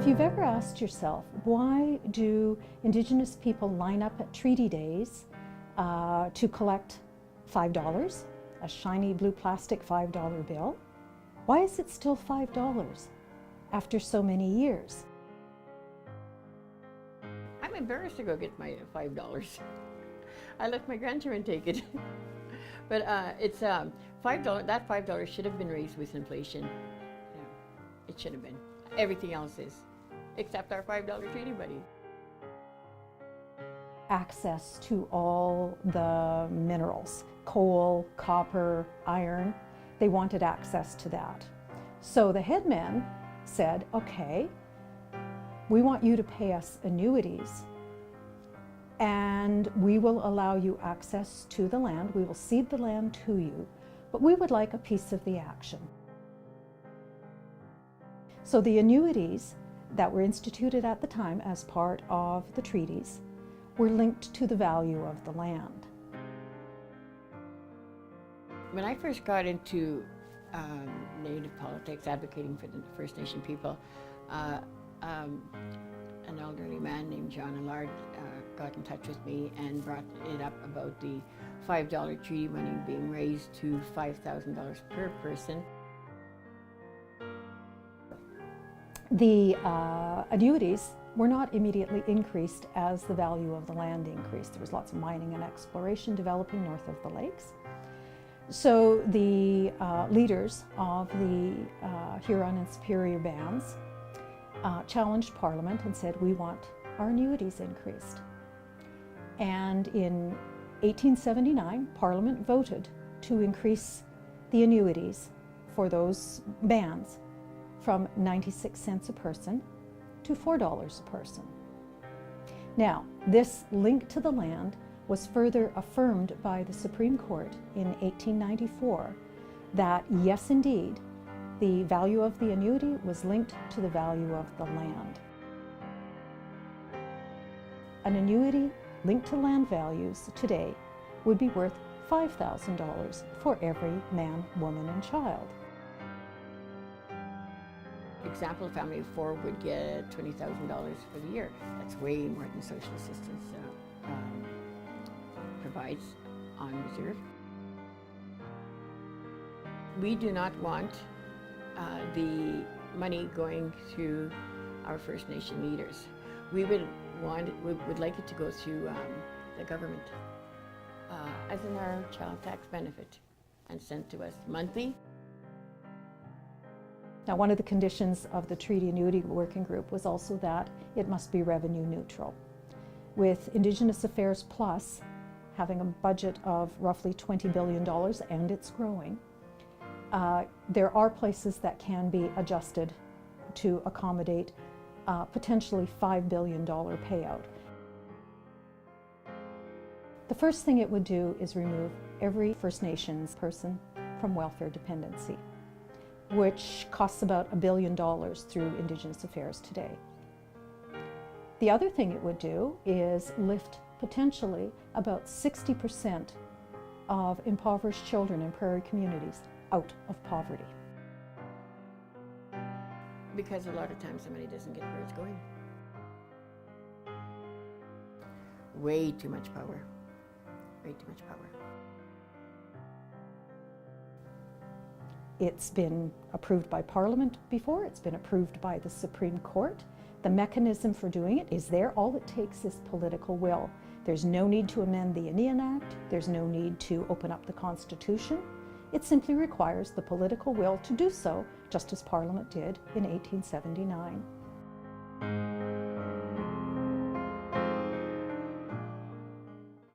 If you've ever asked yourself, why do Indigenous people line up at treaty days to collect $5, a shiny blue plastic $5 bill? Why is it still $5 after so many years? I'm embarrassed to go get my $5. I let my grandchildren take it. But it's $5. That $5 should have been raised with inflation. Yeah, it should have been. Everything else is, except our $5 treaty money. Access to all the minerals, coal, copper, iron, they wanted access to that. So the headmen said, okay, we want you to pay us annuities and we will allow you access to the land. We will cede the land to you, but we would like a piece of the action. So the annuities that were instituted at the time as part of the treaties were linked to the value of the land. When I first got into Native politics, advocating for the First Nation people, an elderly man named John Allard got in touch with me and brought it up about the $5 treaty money being raised to $5,000 per person. The annuities were not immediately increased as the value of the land increased. There was lots of mining and exploration developing north of the lakes. So the leaders of the Huron and Superior bands challenged Parliament and said, we want our annuities increased. And in 1879, Parliament voted to increase the annuities for those bands from 96 cents a person to $4 a person. Now, this link to the land was further affirmed by the Supreme Court in 1894 that, yes, indeed, the value of the annuity was linked to the value of the land. An annuity linked to land values today would be worth $5,000 for every man, woman, and child. Example, a family of 4 would get $20,000 for the year. That's way more than social assistance provides on reserve. We do not want the money going through our First Nation leaders. We would like it to go through the government as in our child tax benefit and sent to us monthly. Now, one of the conditions of the Treaty Annuity Working Group was also that it must be revenue neutral. With Indigenous Affairs Plus having a budget of roughly $20 billion, and it's growing, there are places that can be adjusted to accommodate potentially $5 billion payout. The first thing it would do is remove every First Nations person from welfare dependency, which costs about $1 billion through Indigenous Affairs today. The other thing it would do is lift potentially about 60% of impoverished children in prairie communities out of poverty. Because a lot of times somebody doesn't get where it's going. Way too much power. Way too much power. It's been approved by Parliament before, it's been approved by the Supreme Court. The mechanism for doing it is there. All it takes is political will. There's no need to amend the Indian Act. There's no need to open up the Constitution. It simply requires the political will to do so, just as Parliament did in 1879.